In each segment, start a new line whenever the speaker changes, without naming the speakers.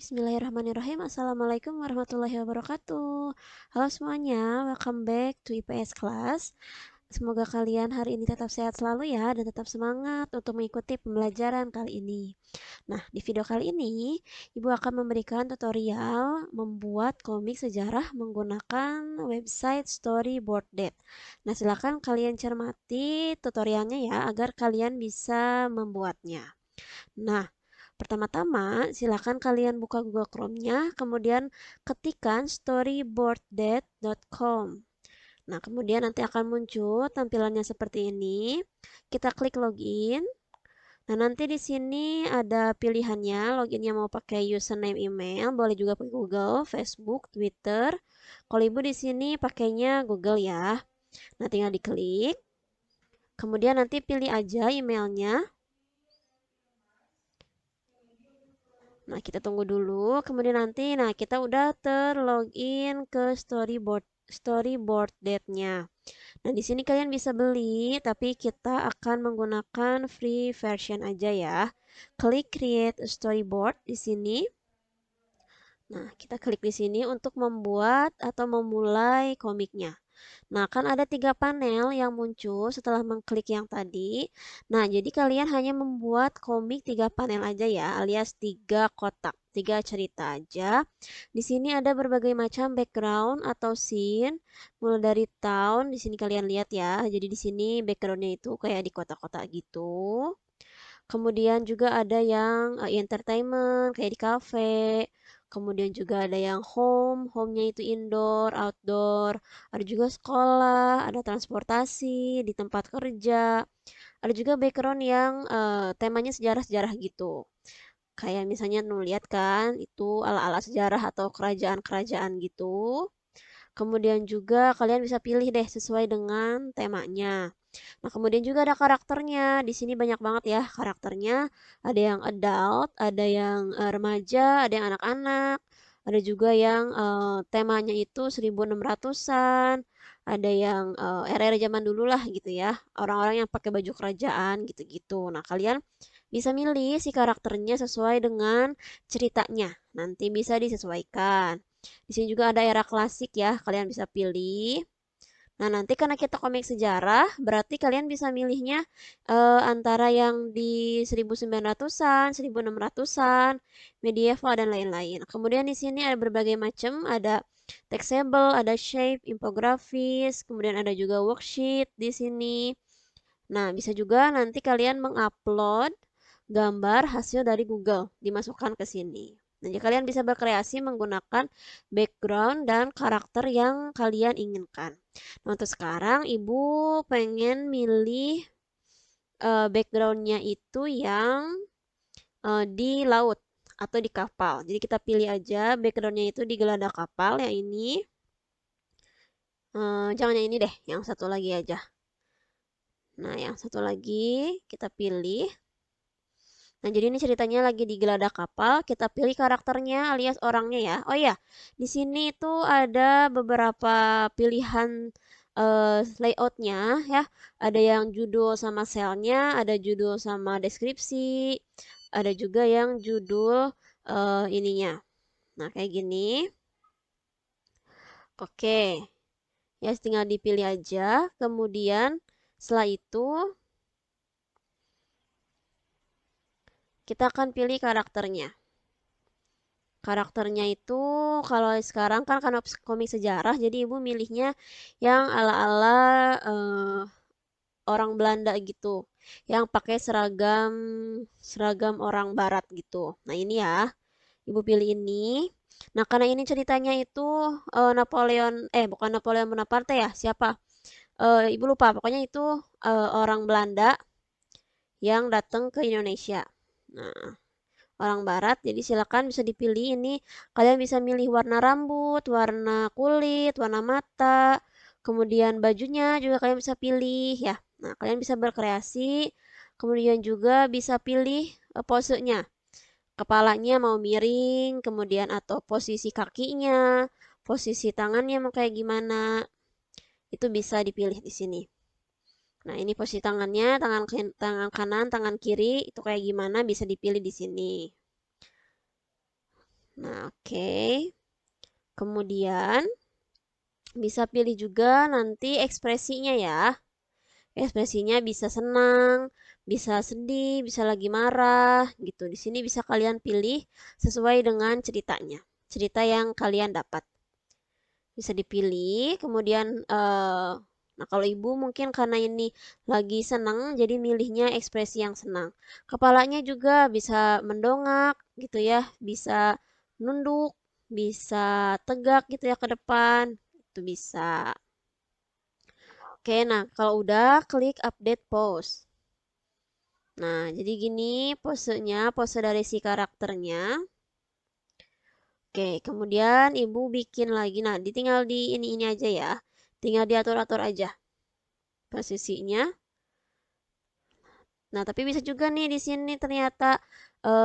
Bismillahirrahmanirrahim. Assalamualaikum warahmatullahi wabarakatuh. Halo semuanya, welcome back to IPS Class. Semoga kalian hari ini tetap sehat selalu ya, dan tetap semangat untuk mengikuti pembelajaran kali ini. Nah, di video kali ini, Ibu akan memberikan tutorial membuat komik sejarah menggunakan website Storyboarded. Nah, silakan kalian cermati tutorialnya ya, agar kalian bisa membuatnya. Nah, pertama-tama, silakan kalian buka Google Chrome-nya, kemudian ketikkan storyboarded.com. Nah, kemudian nanti akan muncul tampilannya seperti ini. Kita klik login. Nah, nanti di sini ada pilihannya, loginnya mau pakai username email, boleh juga pakai Google, Facebook, Twitter. Kalau Ibu di sini pakainya Google ya. Nah, tinggal diklik. Kemudian nanti pilih aja emailnya. Nah, kita tunggu dulu. Kemudian nanti, nah kita udah terlogin ke storyboarded-nya. Nah, di sini kalian bisa beli, tapi kita akan menggunakan free version aja ya. Klik create a storyboard di sini. Nah, kita klik di sini untuk membuat atau memulai komiknya. Nah, kan ada 3 panel yang muncul setelah mengklik yang tadi. Nah, jadi kalian hanya membuat komik 3 panel aja ya, alias 3 kotak, 3 cerita aja. Di sini ada berbagai macam background atau scene, mulai dari tahun, di sini kalian lihat ya. Jadi di sini backgroundnya itu kayak di kotak-kotak gitu. Kemudian juga ada yang entertainment kayak di cafe. Kemudian juga ada yang home-nya itu indoor, outdoor. Ada juga sekolah, ada transportasi, di tempat kerja. Ada juga background yang temanya sejarah-sejarah gitu. Kayak misalnya lihat kan, itu ala-ala sejarah atau kerajaan-kerajaan gitu. Kemudian juga kalian bisa pilih deh sesuai dengan temanya. Nah, kemudian juga ada karakternya. Di sini banyak banget ya karakternya. Ada yang adult, ada yang remaja, ada yang anak-anak. Ada juga yang temanya itu 1600-an. Ada yang era-era zaman dulu lah gitu ya. Orang-orang yang pakai baju kerajaan gitu-gitu. Nah, kalian bisa milih si karakternya sesuai dengan ceritanya. Nanti bisa disesuaikan. Di sini juga ada era klasik ya, kalian bisa pilih. Nah, nanti karena kita komik sejarah, berarti kalian bisa milihnya antara yang di 1900-an, 1600-an, medieval dan lain-lain. Kemudian di sini ada berbagai macam, ada textable, ada shape, infografis, kemudian ada juga worksheet di sini. Nah, bisa juga nanti kalian mengupload gambar hasil dari Google, dimasukkan ke sini. Nah, jadi kalian bisa berkreasi menggunakan background dan karakter yang kalian inginkan. Nah, untuk sekarang Ibu pengen milih backgroundnya itu yang di laut atau di kapal. Jadi kita pilih aja backgroundnya itu di geladak kapal yang ini. Jangan yang ini deh, yang satu lagi aja. Nah, yang satu lagi kita pilih. Nah, jadi ini ceritanya lagi di geladak kapal. Kita pilih karakternya alias orangnya ya. Oh iya, di sini itu ada beberapa pilihan layoutnya ya. Ada yang judul sama selnya, ada judul sama deskripsi, ada juga yang judul ininya. Nah, kayak gini. Oke, ya tinggal dipilih aja. Kemudian setelah itu kita akan pilih karakternya. Karakternya itu kalau sekarang kan karena komik sejarah, jadi ibu milihnya yang ala-ala orang Belanda gitu, yang pakai seragam seragam orang Barat gitu. Nah ini ya, ibu pilih ini. Nah karena ini ceritanya itu bukan Napoleon Bonaparte ya, siapa? Ibu lupa, pokoknya itu orang Belanda yang datang ke Indonesia. Nah, orang barat. Jadi silakan bisa dipilih ini. Kalian bisa milih warna rambut, warna kulit, warna mata. Kemudian bajunya juga kalian bisa pilih ya. Nah, kalian bisa berkreasi. Kemudian juga bisa pilih posenya. Kepalanya mau miring, kemudian atau posisi kakinya, posisi tangannya mau kayak gimana. Itu bisa dipilih di sini. Nah, ini posisi tangannya, tangan kanan, tangan kiri, itu kayak gimana bisa dipilih di sini. Nah, oke. Kemudian bisa pilih juga nanti ekspresinya ya. Ekspresinya bisa senang, bisa sedih, bisa lagi marah gitu. Di sini bisa kalian pilih sesuai dengan ceritanya. Cerita yang kalian dapat. Bisa dipilih, kemudian nah kalau ibu mungkin karena ini lagi senang jadi milihnya ekspresi yang senang. Kepalanya juga bisa mendongak gitu ya, bisa nunduk, bisa tegak gitu ya ke depan. Itu bisa. Oke, nah kalau udah klik update pose. Nah, jadi gini posenya, pose dari si karakternya. Oke, kemudian ibu bikin lagi. Nah, ditinggal di ini aja ya. Tinggal diatur-atur aja posisinya. Nah, tapi bisa juga nih di sini ternyata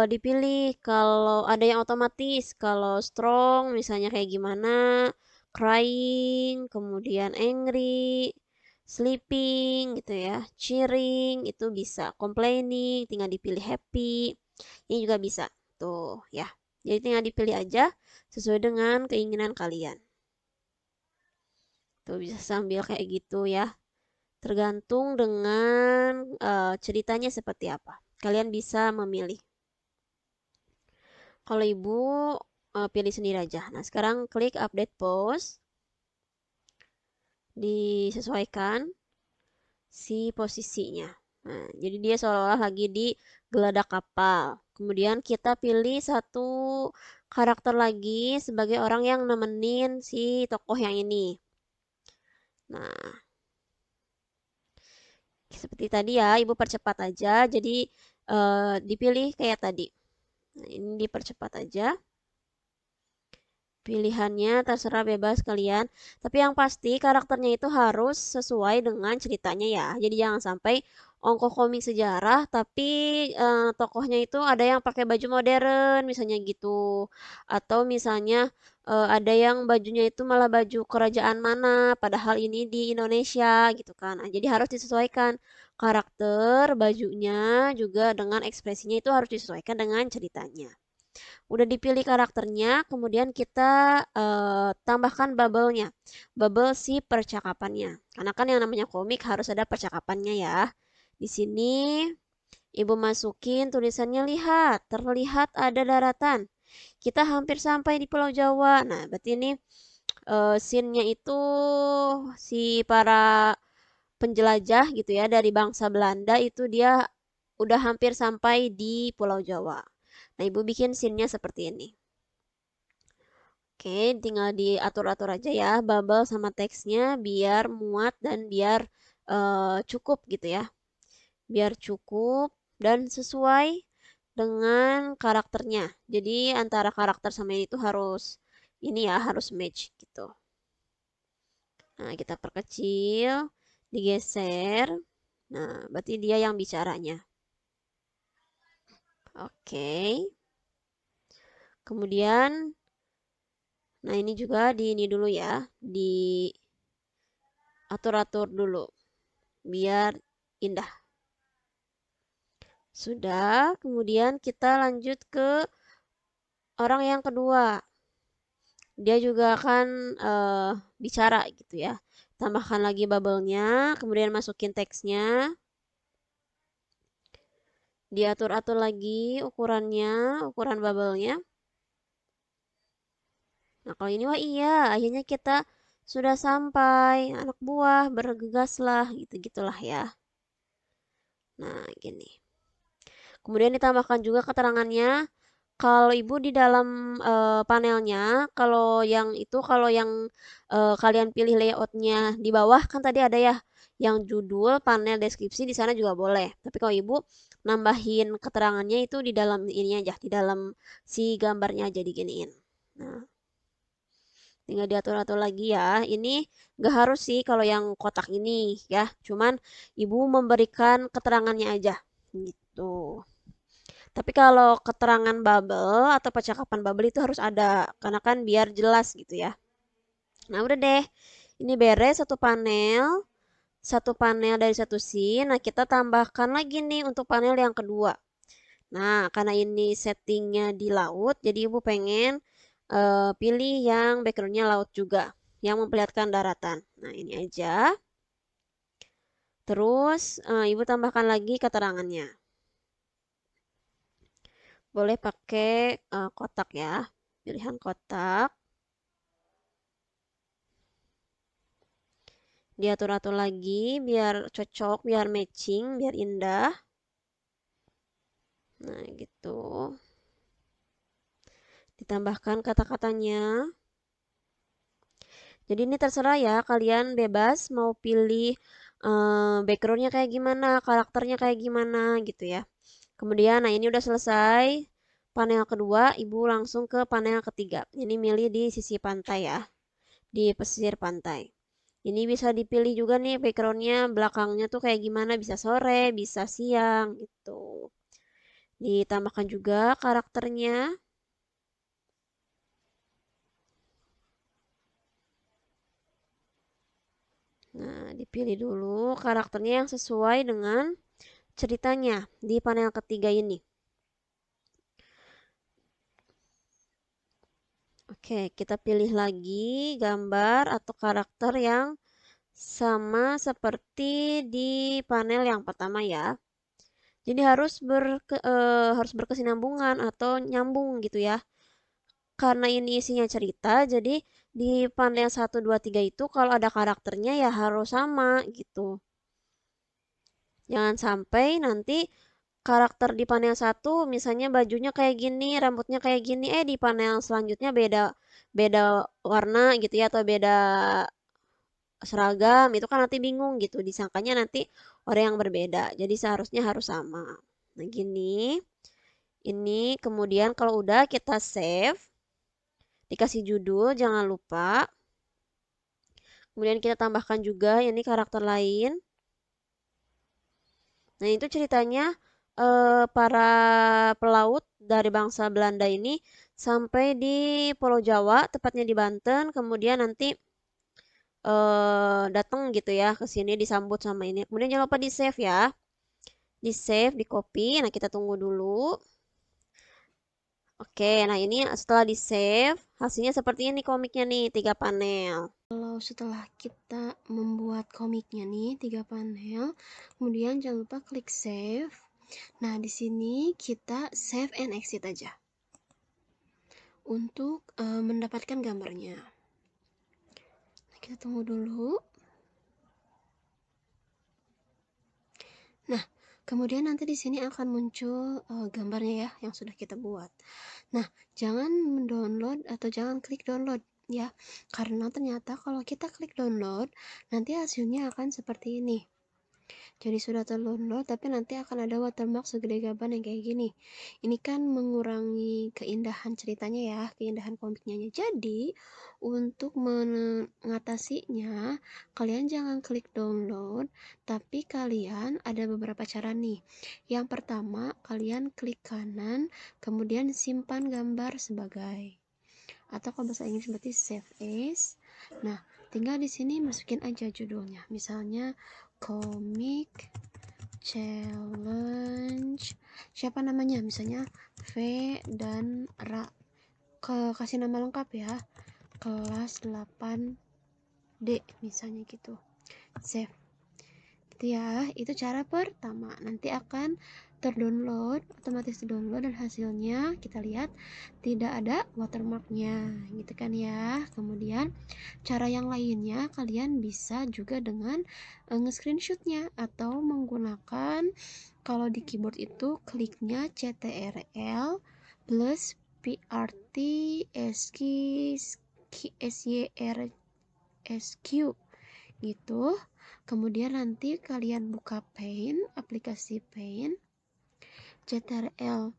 dipilih kalau ada yang otomatis, kalau strong misalnya kayak gimana, crying, kemudian angry, sleeping gitu ya, cheering itu bisa, complaining tinggal dipilih happy, ini juga bisa. Tuh ya. Jadi tinggal dipilih aja sesuai dengan keinginan kalian. Tuh bisa sambil kayak gitu ya. Tergantung dengan ceritanya seperti apa. Kalian bisa memilih. Kalau ibu pilih sendiri aja. Nah, sekarang klik update pose. Disesuaikan si posisinya. Nah, jadi dia seolah-olah lagi di geladak kapal. Kemudian kita pilih satu karakter lagi sebagai orang yang nemenin si tokoh yang ini. Nah, seperti tadi ya, ibu percepat aja. Jadi dipilih kayak tadi. Nah, ini dipercepat aja. Pilihannya terserah bebas kalian. Tapi yang pasti karakternya itu harus sesuai dengan ceritanya ya. Jadi jangan sampai ongkoh komik sejarah tapi tokohnya itu ada yang pakai baju modern misalnya gitu. Atau misalnya ada yang bajunya itu malah baju kerajaan mana padahal ini di Indonesia gitu kan. Nah, jadi harus disesuaikan karakter, bajunya juga dengan ekspresinya itu harus disesuaikan dengan ceritanya. Udah dipilih karakternya, kemudian kita tambahkan bubble-nya. Bubble si percakapannya. Karena kan yang namanya komik harus ada percakapannya ya. Di sini ibu masukin tulisannya lihat, terlihat ada daratan. Kita hampir sampai di Pulau Jawa. Nah, berarti ini scene-nya itu si para penjelajah gitu ya dari bangsa Belanda itu dia udah hampir sampai di Pulau Jawa. Nah, ibu bikin scene-nya seperti ini. Oke, tinggal diatur-atur aja ya bubble sama teksnya biar muat dan biar cukup gitu ya. Biar cukup dan sesuai dengan karakternya. Jadi antara karakter sama ini tuh harus ini ya harus match gitu. Nah, kita perkecil, digeser. Nah, berarti dia yang bicaranya. Oke. Kemudian nah ini juga di ini dulu ya, diatur-atur dulu biar indah. Sudah, kemudian kita lanjut ke orang yang kedua. Dia juga akan bicara gitu ya. Tambahkan lagi bubble-nya, kemudian masukin teksnya. Diatur-atur lagi ukurannya, ukuran bubble-nya. Nah, kalau ini wah iya, akhirnya kita sudah sampai. Anak buah bergegaslah gitu-gitulah ya. Nah, gini. Kemudian ditambahkan juga keterangannya. Kalau ibu di dalam panelnya, kalau yang kalian pilih layoutnya di bawah kan tadi ada ya, yang judul, panel, deskripsi di sana juga boleh. Tapi kalau ibu nambahin keterangannya itu di dalam ini aja, di dalam si gambarnya aja diginiin. Nah, tinggal diatur-atur lagi ya. Ini nggak harus sih kalau yang kotak ini ya, cuman ibu memberikan keterangannya aja gitu. Tapi kalau keterangan bubble atau percakapan bubble itu harus ada, karena kan biar jelas gitu ya. Nah udah deh, ini beres satu panel dari satu scene. Nah kita tambahkan lagi nih untuk panel yang kedua. Nah, karena ini settingnya di laut, jadi ibu pengen pilih yang backgroundnya laut juga, yang memperlihatkan daratan. Nah, ini aja. Terus ibu tambahkan lagi keterangannya. Boleh pakai kotak ya, pilihan kotak. Diatur-atur lagi biar cocok, biar matching, biar indah. Nah, gitu. Ditambahkan kata-katanya. Jadi ini terserah ya, kalian bebas mau pilih backgroundnya kayak gimana, karakternya kayak gimana gitu ya. Kemudian, nah ini udah selesai. Panel kedua, ibu langsung ke panel ketiga. Ini milih di sisi pantai ya, di pesisir pantai. Ini bisa dipilih juga nih backgroundnya, belakangnya tuh kayak gimana, bisa sore, bisa siang gitu. Ditambahkan juga karakternya. Nah, dipilih dulu karakternya yang sesuai dengan ceritanya di panel ketiga ini. Oke, kita pilih lagi gambar atau karakter yang sama seperti di panel yang pertama ya. Jadi harus berkesinambungan atau nyambung gitu ya. Karena ini isinya cerita, jadi di panel 1, 2, 3 itu kalau ada karakternya ya harus sama gitu. Jangan sampai nanti karakter di panel 1 misalnya bajunya kayak gini, rambutnya kayak gini, di panel selanjutnya beda beda warna gitu ya atau beda seragam, itu kan nanti bingung gitu, disangkanya nanti orang yang berbeda. Jadi seharusnya harus sama. Nah, gini. Ini kemudian kalau udah kita save, dikasih judul jangan lupa. Kemudian kita tambahkan juga ini karakter lain. Nah, itu ceritanya para pelaut dari bangsa Belanda ini sampai di Pulau Jawa, tepatnya di Banten, kemudian nanti datang gitu ya ke sini disambut sama ini. Kemudian jangan lupa di-save ya. Di-save, di-copy. Nah, kita tunggu dulu. Oke, nah ini setelah di-save, hasilnya seperti ini komiknya nih, 3 panel. Kalau setelah kita membuat komiknya nih, 3 panel, kemudian jangan lupa klik save. Nah, di sini kita save and exit aja untuk mendapatkan gambarnya. Nah, kita tunggu dulu. Nah, kemudian nanti di sini akan muncul gambarnya ya yang sudah kita buat. Nah, jangan mendownload atau jangan klik download ya, karena ternyata kalau kita klik download nanti hasilnya akan seperti ini. Jadi sudah terdownload tapi nanti akan ada watermark segede gaban yang kayak gini. Ini kan mengurangi keindahan ceritanya ya, keindahan komiknya. Jadi untuk mengatasinya, kalian jangan klik download, tapi kalian ada beberapa cara nih. Yang pertama, kalian klik kanan, kemudian simpan gambar sebagai, atau kalau bahasa Inggris berarti save as. Nah, tinggal di sini masukin aja judulnya. Misalnya komik challenge, siapa namanya, misalnya V dan Ra, kasih nama lengkap ya, kelas 8D misalnya gitu. Save gitu ya. Itu cara pertama. Nanti akan terdownload, otomatis terdownload, dan hasilnya kita lihat tidak ada watermarknya gitu kan ya. Kemudian cara yang lainnya kalian bisa juga dengan nge-screenshotnya atau menggunakan, kalau di keyboard itu kliknya CTRL plus PRT SYRSQ gitu. Kemudian nanti kalian buka Paint, aplikasi Paint, CTRL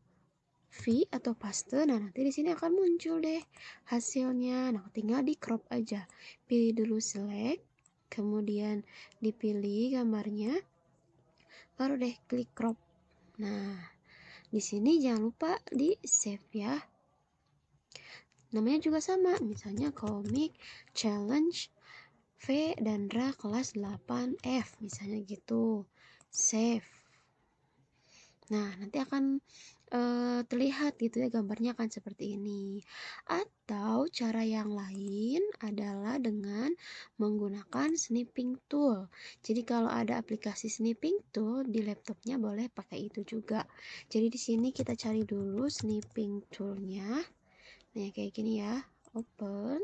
V atau paste. Nah, nanti di sini akan muncul deh hasilnya. Nah, tinggal di crop aja. Pilih dulu select, kemudian dipilih gambarnya, baru deh klik crop. Nah, di sini jangan lupa di save ya. Namanya juga sama, misalnya komik challenge V dan Ra kelas 8F misalnya gitu. Save. Nah, nanti akan
terlihat gitu ya, gambarnya akan seperti ini. Atau cara yang lain adalah dengan menggunakan snipping tool. Jadi kalau ada aplikasi snipping tool di laptopnya boleh pakai itu juga. Jadi di sini kita cari dulu snipping toolnya. Nah, kayak gini ya. Open.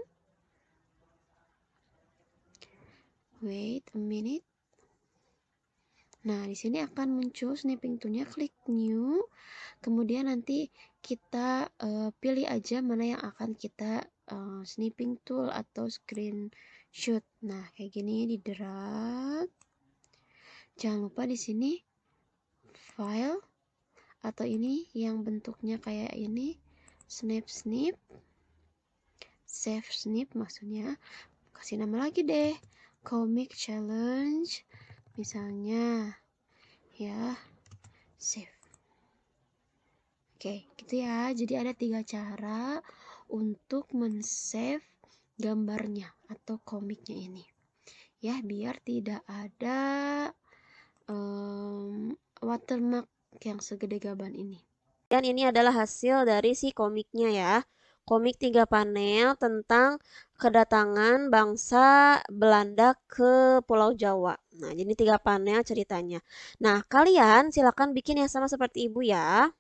Wait a minute. Nah, di sini akan muncul snipping toolnya, klik new. Kemudian nanti kita pilih aja mana yang akan kita snipping tool atau screenshot. Nah, kayak gini di drag. Jangan lupa di sini file atau ini yang bentuknya kayak ini, snap snip, save snip maksudnya. Kasih nama lagi deh, comic challenge misalnya ya, save. Oke, gitu ya. Jadi ada 3 cara untuk men-save gambarnya atau komiknya ini. Ya, biar tidak ada watermark yang segede gaban ini.
Dan ini adalah hasil dari si komiknya ya. Komik 3 panel tentang kedatangan bangsa Belanda ke Pulau Jawa. Nah, jadi 3 panel ceritanya. Nah, kalian silakan bikin yang sama seperti ibu ya.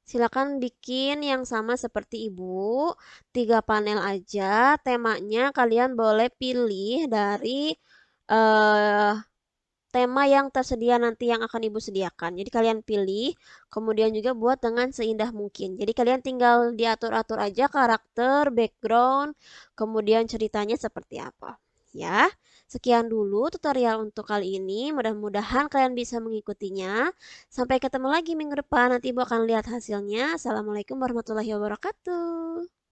Silakan bikin yang sama seperti ibu. 3 panel aja. Temanya kalian boleh pilih dari eh tema yang tersedia nanti yang akan ibu sediakan. Jadi kalian pilih, kemudian juga buat dengan seindah mungkin. Jadi kalian tinggal diatur-atur aja karakter, background, kemudian ceritanya seperti apa. Ya, sekian dulu tutorial untuk kali ini. Mudah-mudahan kalian bisa mengikutinya. Sampai ketemu lagi minggu depan. Nanti ibu akan lihat hasilnya. Assalamualaikum warahmatullahi wabarakatuh.